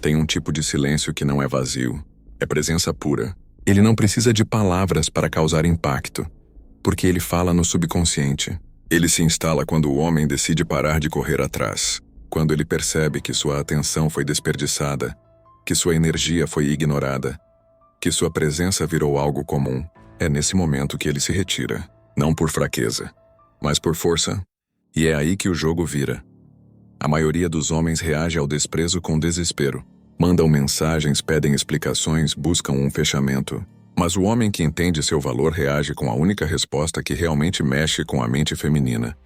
Tem um tipo de silêncio que não é vazio, é presença pura. Ele não precisa de palavras para causar impacto, porque ele fala no subconsciente. Ele se instala quando o homem decide parar de correr atrás, quando ele percebe que sua atenção foi desperdiçada, que sua energia foi ignorada, que sua presença virou algo comum. É nesse momento que ele se retira, não por fraqueza, mas por força. E é aí que o jogo vira. A maioria dos homens reage ao desprezo com desespero. Mandam mensagens, pedem explicações, buscam um fechamento. Mas o homem que entende seu valor reage com a única resposta que realmente mexe com a mente feminina: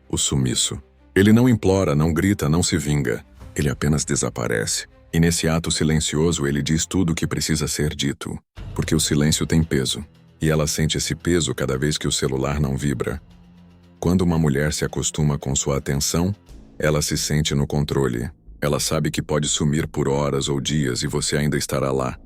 o sumiço. Ele não implora, não grita, não se vinga. Ele apenas desaparece. E nesse ato silencioso ele diz tudo o que precisa ser dito, porque o silêncio tem peso. E ela sente esse peso cada vez que o celular não vibra. Quando uma mulher se acostuma com sua atenção, ela se sente no controle. Ela sabe que pode sumir por horas ou dias e você ainda estará lá.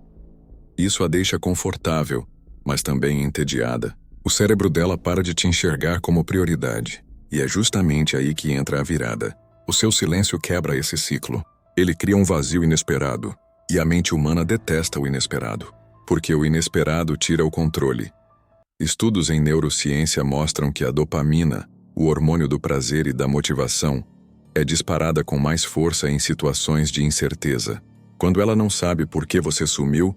Isso a deixa confortável, mas também entediada. O cérebro dela para de te enxergar como prioridade. E é justamente aí que entra a virada. O seu silêncio quebra esse ciclo. Ele cria um vazio inesperado. E a mente humana detesta o inesperado, porque o inesperado tira o controle. Estudos em neurociência mostram que a dopamina, o hormônio do prazer e da motivação, é disparada com mais força em situações de incerteza. Quando ela não sabe por que você sumiu,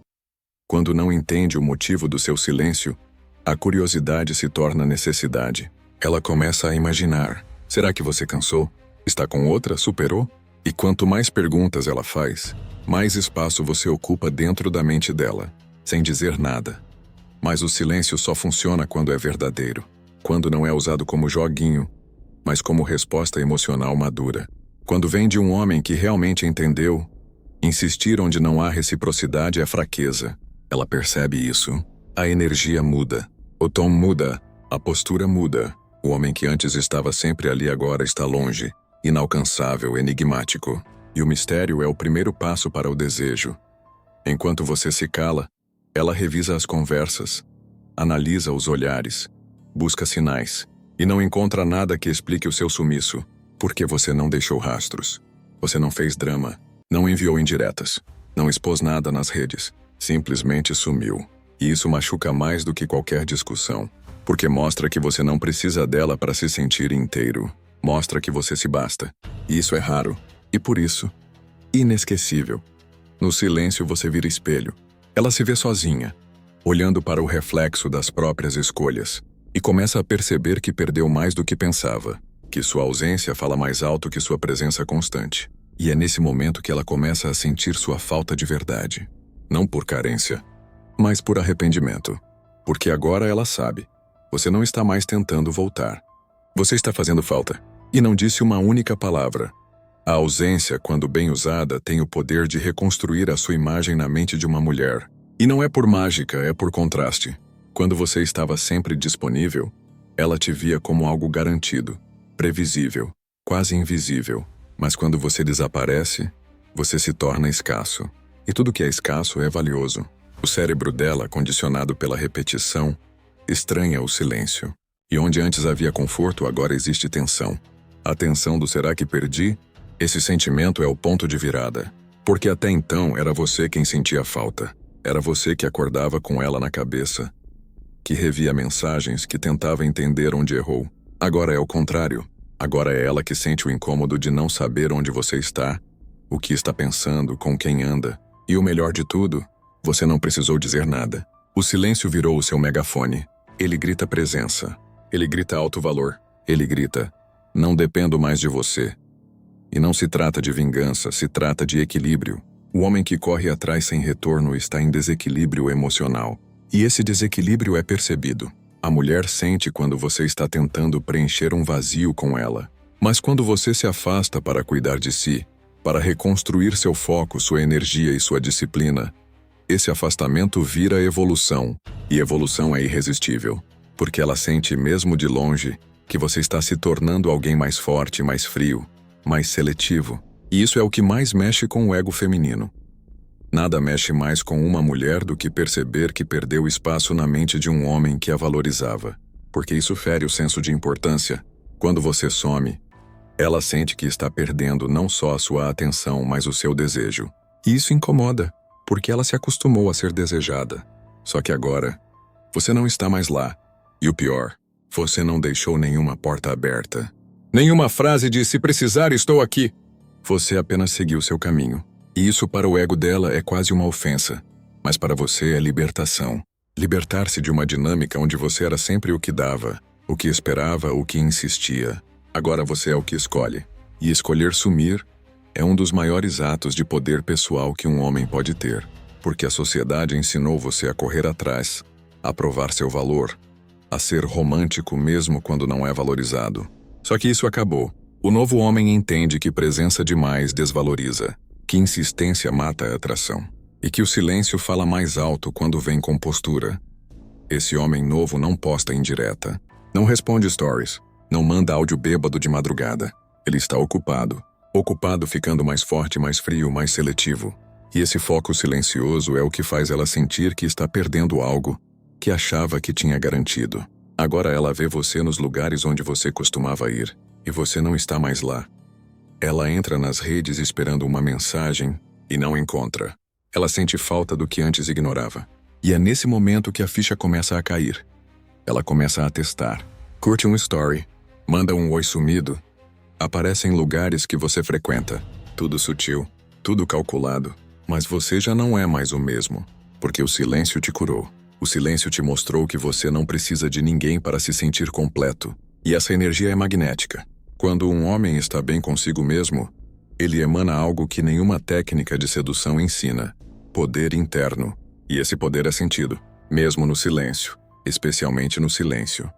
quando não entende o motivo do seu silêncio, a curiosidade se torna necessidade. Ela começa a imaginar: será que você cansou? Está com outra? Superou? E quanto mais perguntas ela faz, mais espaço você ocupa dentro da mente dela, sem dizer nada. Mas o silêncio só funciona quando é verdadeiro, quando não é usado como joguinho, mas como resposta emocional madura. Quando vem de um homem que realmente entendeu, insistir onde não há reciprocidade é fraqueza. Ela percebe isso. A energia muda, o tom muda, a postura muda. O homem que antes estava sempre ali agora está longe, inalcançável, enigmático. E o mistério é o primeiro passo para o desejo. Enquanto você se cala, ela revisa as conversas, analisa os olhares, busca sinais, e não encontra nada que explique o seu sumiço, porque você não deixou rastros. Você não fez drama, não enviou indiretas, não expôs nada nas redes, simplesmente sumiu. E isso machuca mais do que qualquer discussão, porque mostra que você não precisa dela para se sentir inteiro. Mostra que você se basta. E isso é raro, e por isso, inesquecível. No silêncio você vira espelho. Ela se vê sozinha, olhando para o reflexo das próprias escolhas, e começa a perceber que perdeu mais do que pensava, que sua ausência fala mais alto que sua presença constante. E é nesse momento que ela começa a sentir sua falta de verdade. Não por carência, mas por arrependimento. Porque agora ela sabe. Você não está mais tentando voltar. Você está fazendo falta. E não disse uma única palavra. A ausência, quando bem usada, tem o poder de reconstruir a sua imagem na mente de uma mulher. E não é por mágica, é por contraste. Quando você estava sempre disponível, ela te via como algo garantido, previsível, quase invisível. Mas quando você desaparece, você se torna escasso. E tudo que é escasso é valioso. O cérebro dela, condicionado pela repetição, estranha o silêncio. E onde antes havia conforto, agora existe tensão. A tensão do será que perdi? Esse sentimento é o ponto de virada. Porque até então era você quem sentia falta. Era você que acordava com ela na cabeça, que revia mensagens, que tentava entender onde errou. Agora é o contrário. Agora é ela que sente o incômodo de não saber onde você está, o que está pensando, com quem anda. E o melhor de tudo, você não precisou dizer nada. O silêncio virou o seu megafone. Ele grita presença. Ele grita alto valor. Ele grita: não dependo mais de você. E não se trata de vingança, se trata de equilíbrio. O homem que corre atrás sem retorno está em desequilíbrio emocional. E esse desequilíbrio é percebido. A mulher sente quando você está tentando preencher um vazio com ela. Mas quando você se afasta para cuidar de si, para reconstruir seu foco, sua energia e sua disciplina, esse afastamento vira evolução. E evolução é irresistível, porque ela sente mesmo de longe que você está se tornando alguém mais forte, mais frio, mais seletivo. E isso é o que mais mexe com o ego feminino. Nada mexe mais com uma mulher do que perceber que perdeu espaço na mente de um homem que a valorizava, porque isso fere o senso de importância. Quando você some, ela sente que está perdendo não só a sua atenção, mas o seu desejo. E isso incomoda, porque ela se acostumou a ser desejada. Só que agora, você não está mais lá. E o pior, você não deixou nenhuma porta aberta. Nenhuma frase de "se precisar, estou aqui". Você apenas seguiu seu caminho. E isso para o ego dela é quase uma ofensa. Mas para você é libertação. Libertar-se de uma dinâmica onde você era sempre o que dava, o que esperava, o que insistia. Agora você é o que escolhe. E escolher sumir é um dos maiores atos de poder pessoal que um homem pode ter. Porque a sociedade ensinou você a correr atrás, a provar seu valor, a ser romântico mesmo quando não é valorizado. Só que isso acabou. O novo homem entende que presença demais desvaloriza, que insistência mata a atração, e que o silêncio fala mais alto quando vem com postura. Esse homem novo não posta indireta, não responde stories, não manda áudio bêbado de madrugada. Ele está ocupado. Ocupado ficando mais forte, mais frio, mais seletivo. E esse foco silencioso é o que faz ela sentir que está perdendo algo que achava que tinha garantido. Agora ela vê você nos lugares onde você costumava ir, e você não está mais lá. Ela entra nas redes esperando uma mensagem e não encontra. Ela sente falta do que antes ignorava. E é nesse momento que a ficha começa a cair. Ela começa a testar. Curte um story, manda um oi sumido, aparece em lugares que você frequenta. Tudo sutil, tudo calculado. Mas você já não é mais o mesmo, porque o silêncio te curou. O silêncio te mostrou que você não precisa de ninguém para se sentir completo. E essa energia é magnética. Quando um homem está bem consigo mesmo, ele emana algo que nenhuma técnica de sedução ensina: poder interno. E esse poder é sentido, mesmo no silêncio, especialmente no silêncio.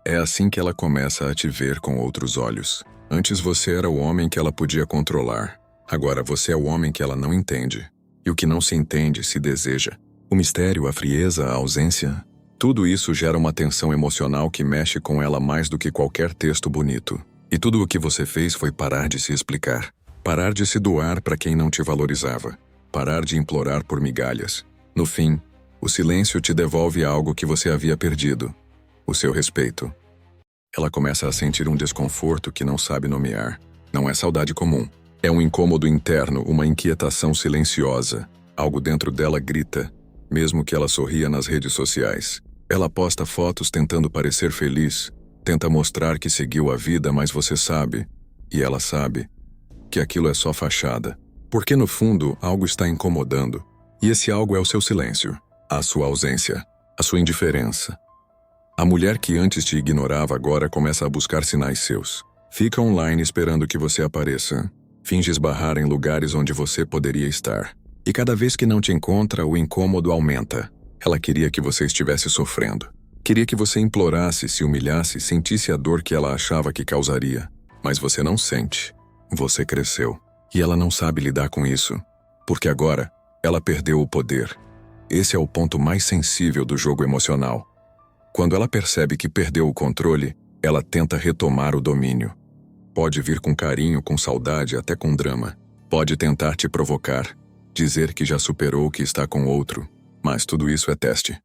É assim que ela começa a te ver com outros olhos. Antes você era o homem que ela podia controlar. Agora você é o homem que ela não entende. E o que não se entende se deseja. O mistério, a frieza, a ausência, tudo isso gera uma tensão emocional que mexe com ela mais do que qualquer texto bonito. E tudo o que você fez foi parar de se explicar. Parar de se doar para quem não te valorizava. Parar de implorar por migalhas. No fim, o silêncio te devolve algo que você havia perdido: o seu respeito. Ela começa a sentir um desconforto que não sabe nomear. Não é saudade comum. É um incômodo interno, uma inquietação silenciosa. Algo dentro dela grita, mesmo que ela sorria nas redes sociais. Ela posta fotos tentando parecer feliz, tenta mostrar que seguiu a vida, mas você sabe, e ela sabe, que aquilo é só fachada. Porque no fundo, algo está incomodando. E esse algo é o seu silêncio, a sua ausência, a sua indiferença. A mulher que antes te ignorava agora começa a buscar sinais seus. Fica online esperando que você apareça. Finge esbarrar em lugares onde você poderia estar. E cada vez que não te encontra, o incômodo aumenta. Ela queria que você estivesse sofrendo. Queria que você implorasse, se humilhasse, sentisse a dor que ela achava que causaria. Mas você não sente. Você cresceu. E ela não sabe lidar com isso. Porque agora, ela perdeu o poder. Esse é o ponto mais sensível do jogo emocional. Quando ela percebe que perdeu o controle, ela tenta retomar o domínio. Pode vir com carinho, com saudade, até com drama. Pode tentar te provocar, dizer que já superou, que está com outro. Mas tudo isso é teste.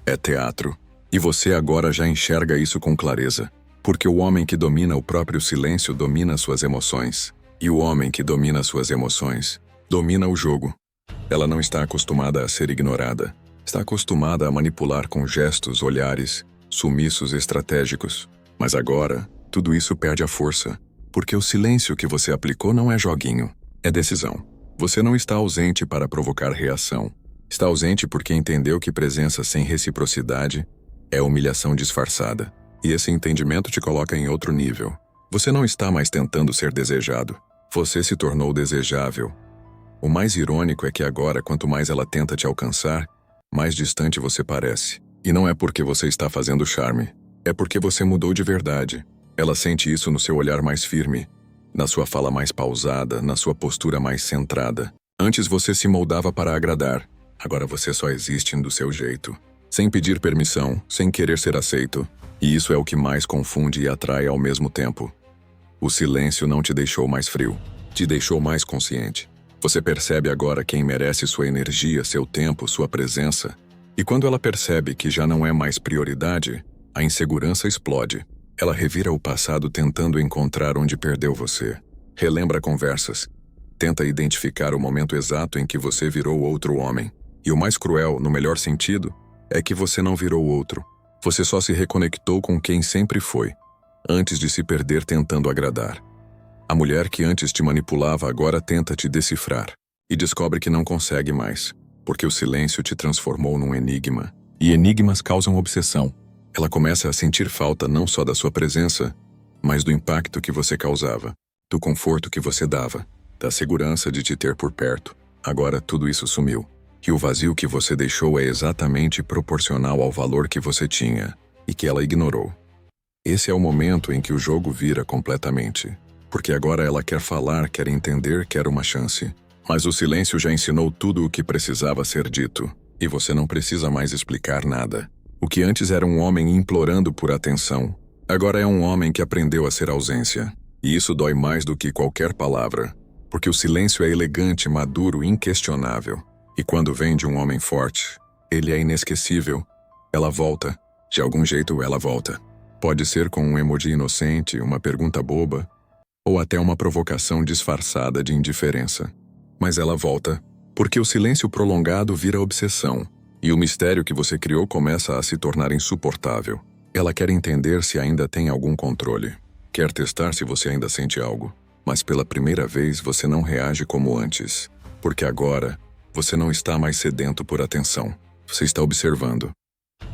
É teatro. E você agora já enxerga isso com clareza. Porque o homem que domina o próprio silêncio domina suas emoções. E o homem que domina suas emoções domina o jogo. Ela não está acostumada a ser ignorada. Está acostumada a manipular com gestos, olhares, sumiços estratégicos. Mas agora, tudo isso perde a força. Porque o silêncio que você aplicou não é joguinho, é decisão. Você não está ausente para provocar reação. Está ausente porque entendeu que presença sem reciprocidade é humilhação disfarçada. E esse entendimento te coloca em outro nível. Você não está mais tentando ser desejado. Você se tornou desejável. O mais irônico é que agora, quanto mais ela tenta te alcançar, mais distante você parece. E não é porque você está fazendo charme. É porque você mudou de verdade. Ela sente isso no seu olhar mais firme, na sua fala mais pausada, na sua postura mais centrada. Antes você se moldava para agradar. Agora você só existe do seu jeito. Sem pedir permissão, sem querer ser aceito. E isso é o que mais confunde e atrai ao mesmo tempo. O silêncio não te deixou mais frio. Te deixou mais consciente. Você percebe agora quem merece sua energia, seu tempo, sua presença. E quando ela percebe que já não é mais prioridade, a insegurança explode. Ela revira o passado tentando encontrar onde perdeu você. Relembra conversas. Tenta identificar o momento exato em que você virou outro homem. E o mais cruel, no melhor sentido, é que você não virou outro. Você só se reconectou com quem sempre foi, antes de se perder tentando agradar. A mulher que antes te manipulava agora tenta te decifrar e descobre que não consegue mais, porque o silêncio te transformou num enigma. E enigmas causam obsessão. Ela começa a sentir falta não só da sua presença, mas do impacto que você causava, do conforto que você dava, da segurança de te ter por perto. Agora tudo isso sumiu. E o vazio que você deixou é exatamente proporcional ao valor que você tinha e que ela ignorou. Esse é o momento em que o jogo vira completamente. Porque agora ela quer falar, quer entender, quer uma chance. Mas o silêncio já ensinou tudo o que precisava ser dito. E você não precisa mais explicar nada. O que antes era um homem implorando por atenção, agora é um homem que aprendeu a ser ausência. E isso dói mais do que qualquer palavra. Porque o silêncio é elegante, maduro, inquestionável. E quando vem de um homem forte, ele é inesquecível. Ela volta. De algum jeito ela volta. Pode ser com um emoji inocente, uma pergunta boba, ou até uma provocação disfarçada de indiferença. Mas ela volta, porque o silêncio prolongado vira obsessão, e o mistério que você criou começa a se tornar insuportável. Ela quer entender se ainda tem algum controle. Quer testar se você ainda sente algo. Mas pela primeira vez você não reage como antes. Porque agora, você não está mais sedento por atenção. Você está observando.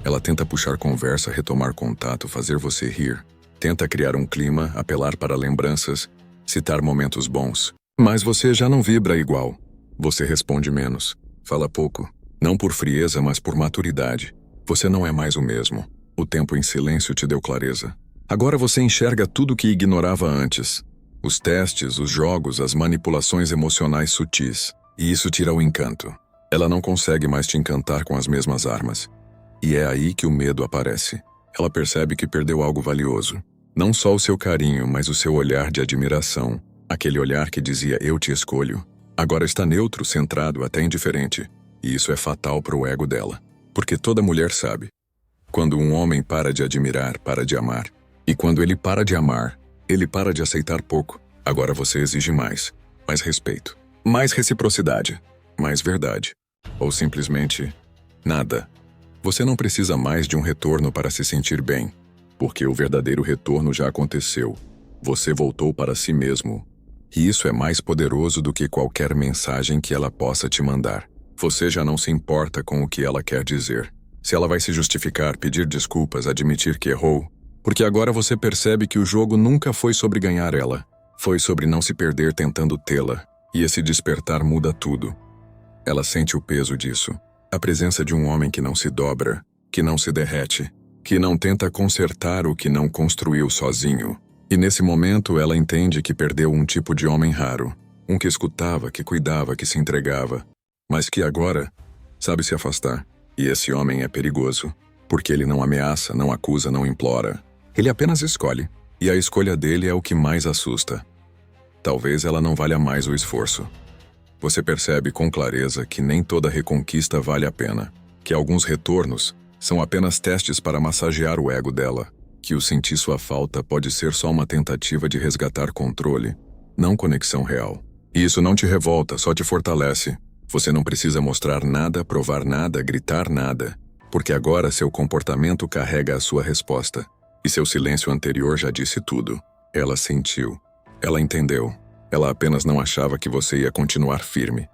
Ela tenta puxar conversa, retomar contato, fazer você rir. Tenta criar um clima, apelar para lembranças, citar momentos bons. Mas você já não vibra igual. Você responde menos, fala pouco. Não por frieza, mas por maturidade. Você não é mais o mesmo. O tempo em silêncio te deu clareza. Agora você enxerga tudo que ignorava antes. Os testes, os jogos, as manipulações emocionais sutis. E isso tira o encanto. Ela não consegue mais te encantar com as mesmas armas. E é aí que o medo aparece. Ela percebe que perdeu algo valioso. Não só o seu carinho, mas o seu olhar de admiração. Aquele olhar que dizia, eu te escolho. Agora está neutro, centrado, até indiferente. E isso é fatal para o ego dela. Porque toda mulher sabe. Quando um homem para de admirar, para de amar. E quando ele para de amar, ele para de aceitar pouco. Agora você exige mais. Mais respeito. Mais reciprocidade. Mais verdade. Ou simplesmente, nada. Você não precisa mais de um retorno para se sentir bem. Porque o verdadeiro retorno já aconteceu. Você voltou para si mesmo. E isso é mais poderoso do que qualquer mensagem que ela possa te mandar. Você já não se importa com o que ela quer dizer. Se ela vai se justificar, pedir desculpas, admitir que errou. Porque agora você percebe que o jogo nunca foi sobre ganhar ela. Foi sobre não se perder tentando tê-la. E esse despertar muda tudo. Ela sente o peso disso. A presença de um homem que não se dobra, que não se derrete, que não tenta consertar o que não construiu sozinho. E nesse momento ela entende que perdeu um tipo de homem raro. Um que escutava, que cuidava, que se entregava. Mas que agora sabe se afastar. E esse homem é perigoso. Porque ele não ameaça, não acusa, não implora. Ele apenas escolhe. E a escolha dele é o que mais assusta. Talvez ela não valha mais o esforço. Você percebe com clareza que nem toda reconquista vale a pena. Que alguns retornos são apenas testes para massagear o ego dela. Que o sentir sua falta pode ser só uma tentativa de resgatar controle, não conexão real. E isso não te revolta, só te fortalece. Você não precisa mostrar nada, provar nada, gritar nada. Porque agora seu comportamento carrega a sua resposta. E seu silêncio anterior já disse tudo. Ela sentiu. Ela entendeu. Ela apenas não achava que você ia continuar firme.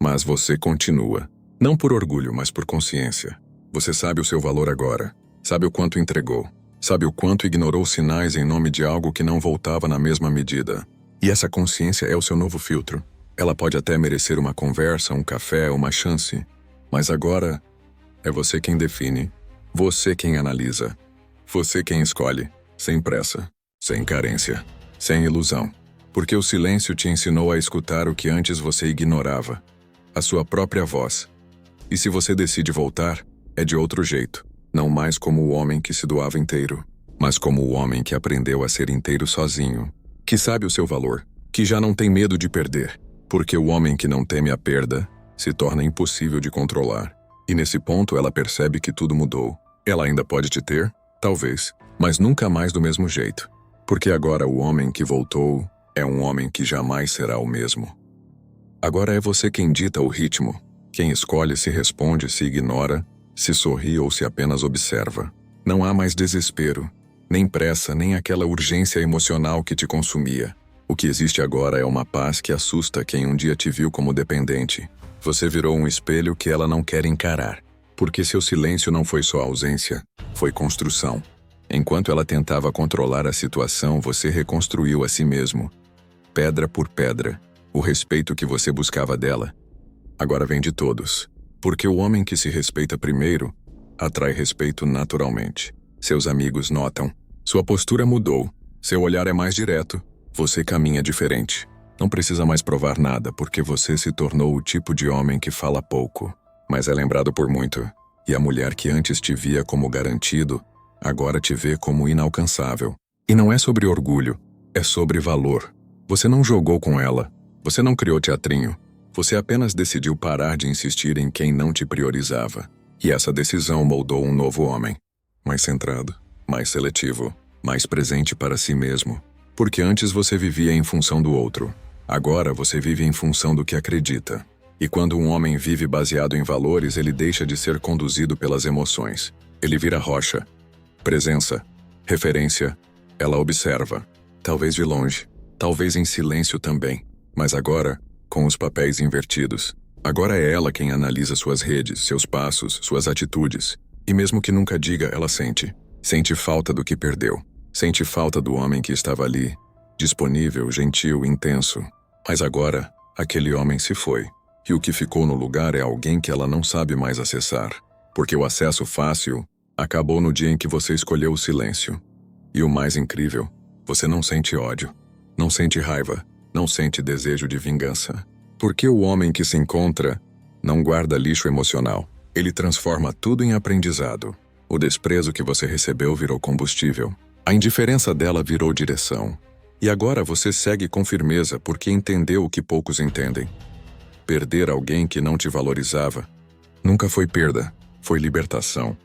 Mas você continua. Não por orgulho, mas por consciência. Você sabe o seu valor agora. Sabe o quanto entregou. Sabe o quanto ignorou sinais em nome de algo que não voltava na mesma medida. E essa consciência é o seu novo filtro. Ela pode até merecer uma conversa, um café, uma chance. Mas agora, é você quem define. Você quem analisa. Você quem escolhe. Sem pressa. Sem carência. Sem ilusão. Porque o silêncio te ensinou a escutar o que antes você ignorava. A sua própria voz. E se você decide voltar, é de outro jeito. Não mais como o homem que se doava inteiro, mas como o homem que aprendeu a ser inteiro sozinho. Que sabe o seu valor, que já não tem medo de perder. Porque o homem que não teme a perda se torna impossível de controlar. E nesse ponto ela percebe que tudo mudou. Ela ainda pode te ter? Talvez. Mas nunca mais do mesmo jeito. Porque agora o homem que voltou é um homem que jamais será o mesmo. Agora é você quem dita o ritmo, quem escolhe se responde, se ignora, se sorri ou se apenas observa. Não há mais desespero, nem pressa, nem aquela urgência emocional que te consumia. O que existe agora é uma paz que assusta quem um dia te viu como dependente. Você virou um espelho que ela não quer encarar, porque seu silêncio não foi só ausência, foi construção. Enquanto ela tentava controlar a situação, você reconstruiu a si mesmo, pedra por pedra. O respeito que você buscava dela agora vem de todos, porque o homem que se respeita primeiro atrai respeito naturalmente. Seus amigos notam. Sua postura mudou. Seu olhar é mais direto. Você caminha diferente. Não precisa mais provar nada, porque você se tornou o tipo de homem que fala pouco, mas é lembrado por muito. E a mulher que antes te via como garantido, agora te vê como inalcançável. E não é sobre orgulho, é sobre valor. Você não jogou com ela. Você não criou teatrinho. Você apenas decidiu parar de insistir em quem não te priorizava. E essa decisão moldou um novo homem. Mais centrado, mais seletivo, mais presente para si mesmo. Porque antes você vivia em função do outro. Agora você vive em função do que acredita. E quando um homem vive baseado em valores, ele deixa de ser conduzido pelas emoções. Ele vira rocha, presença, referência. Ela observa, talvez de longe, talvez em silêncio também, mas agora, com os papéis invertidos. Agora é ela quem analisa suas redes, seus passos, suas atitudes. E mesmo que nunca diga, ela sente. Sente falta do que perdeu. Sente falta do homem que estava ali, disponível, gentil, intenso. Mas agora, aquele homem se foi. E o que ficou no lugar é alguém que ela não sabe mais acessar. Porque o acesso fácil acabou no dia em que você escolheu o silêncio. E o mais incrível, você não sente ódio, não sente raiva, não sente desejo de vingança. Porque o homem que se encontra não guarda lixo emocional. Ele transforma tudo em aprendizado. O desprezo que você recebeu virou combustível. A indiferença dela virou direção. E agora você segue com firmeza porque entendeu o que poucos entendem. Perder alguém que não te valorizava nunca foi perda, foi libertação.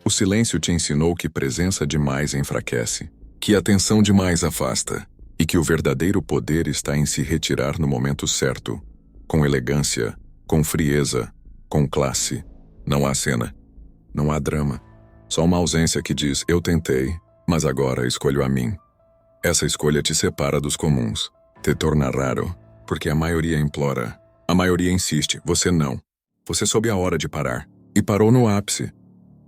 O silêncio te ensinou que presença demais enfraquece, que atenção demais afasta, e que o verdadeiro poder está em se retirar no momento certo, com elegância, com frieza, com classe. Não há cena, não há drama, só uma ausência que diz: eu tentei, mas agora escolho a mim. Essa escolha te separa dos comuns, te torna raro, porque a maioria implora, a maioria insiste, você não. Você soube a hora de parar, e parou no ápice.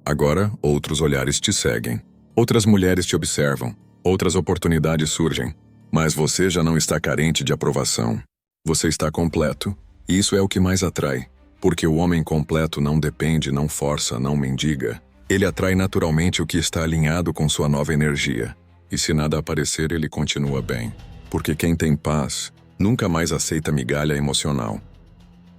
Agora, outros olhares te seguem, outras mulheres te observam, outras oportunidades surgem, mas você já não está carente de aprovação. Você está completo, e isso é o que mais atrai, porque o homem completo não depende, não força, não mendiga. Ele atrai naturalmente o que está alinhado com sua nova energia. E se nada aparecer, ele continua bem. Porque quem tem paz nunca mais aceita migalha emocional.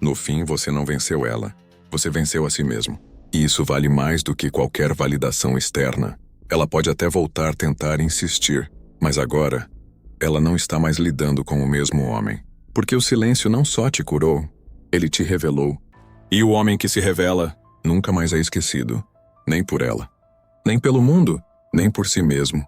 No fim, você não venceu ela. Você venceu a si mesmo. E isso vale mais do que qualquer validação externa. Ela pode até voltar a tentar insistir, mas agora, ela não está mais lidando com o mesmo homem. Porque o silêncio não só te curou, ele te revelou. E o homem que se revela nunca mais é esquecido. Nem por ela. Nem pelo mundo. Nem por si mesmo.